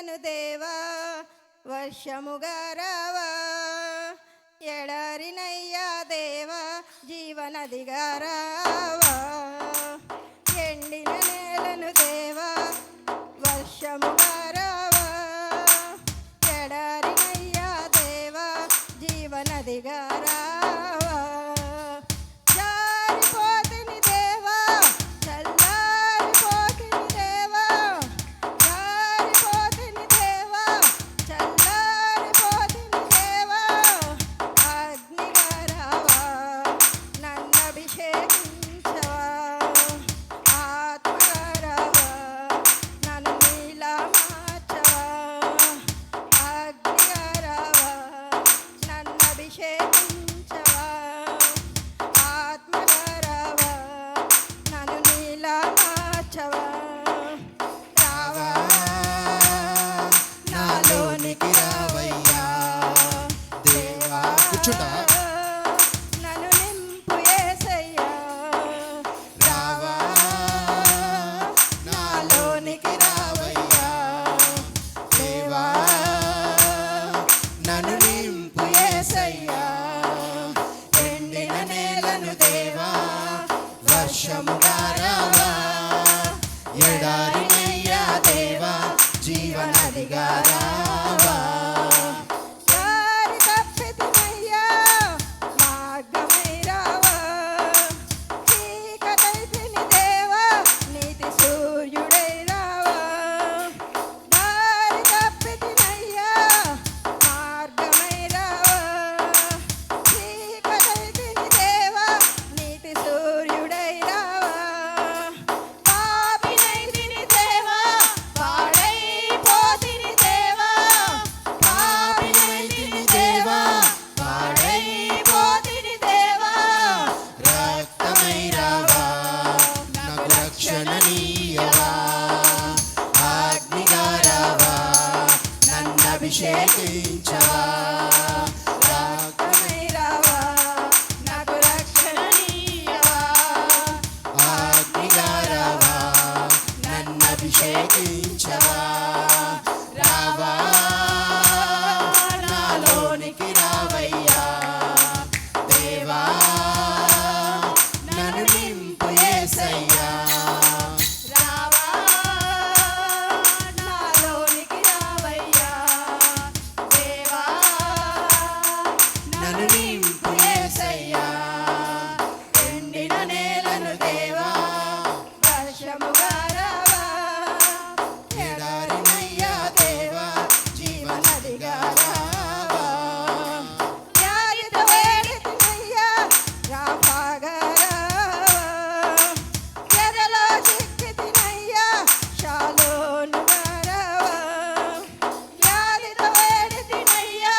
నేలను దేవా వర్షముగా రావా, ఎడారినయ్యా దేవా జీవనదిగా రావా. ఎండిన నేలను దేవా వర్షముగా రావా, ఎడారినయ్యా దేవా జీవనదిగా రావా. నన్ను నింపు యేసయ్యా, రావా నాలోనికి రావయ్యా దేవా, నన్ను నింపు యేసయ్యా. ఎండిన నేలను దేవా వర్షముగా రావా, ఎడారినయ్యా దేవా జీవనదిగా రావా. అభిషేకించవా, రాకమై రావా, నాకు రక్షణ నీయవా. అగ్నిగా రావా, నన్ను అభిషేకించవా, రావా నాలోనికి రావయ్యా దేవా, నన్ను నింపు యేసయ్యా. ఎండిన నేలను దేవా వర్షముగా రావా, ఎడారినయ్యా దేవా జీవనదిగా రావా. వ్యాధితో వేడితినయ్యా రాపాగా రావా, ఎదలో చిక్కితినయ్యా షాలోనుగా రావా. వ్యాధితో వేడితినయ్యా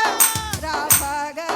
రాపాగా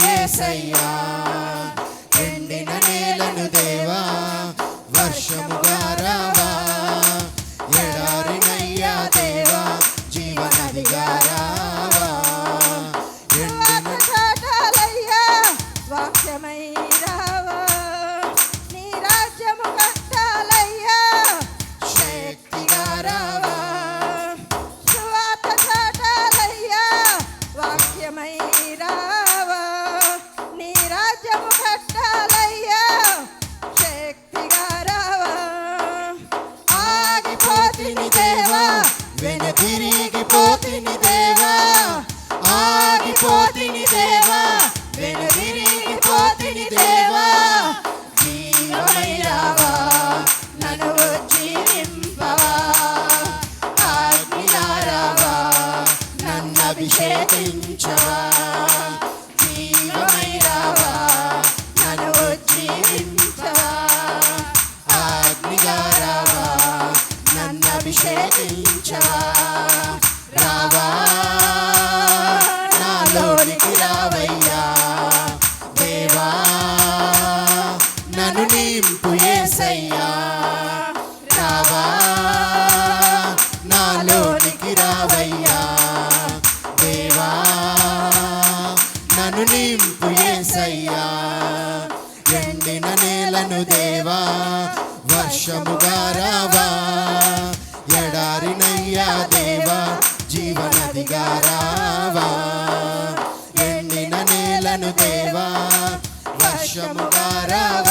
యేసయ్యా. ఎండిన నేలను దేవా వర్షముగా రావా, ఎడారినయ్యా దేవా జీవనదిగా రావా. ఎండిన చాటాలయ్యా వాక్యమై రావా, నీ రాజ్యము కట్టాలయ్యా శక్తిగా రావా. సువార్త చాటాలయ్యా వాక్యమై రావా, నీ రాజ్యము కట్టాలయ్యా శక్తిగా రావా. ఆగిపోతిని దేవా అభిషేకించవా, జీవమై రావా, నన్ను ఉజ్జీవించవా, అగ్నిగా రావా, నన్ను అభిషేకించవా, రావా నాలోనికి రావయ్యా దేవా, నన్ను నింపు యేసయ్యా, రావా నాలోనికి రావయ్యా దేవా, నన్ను నింపు యేసయ్యా, ఎండిన నేలను దేవా వర్షముగా రావా, ఎడారినయ్యా దేవా జీవనదిగా రావా, ఎండిన నేలను దేవా వర్షముగా రావా,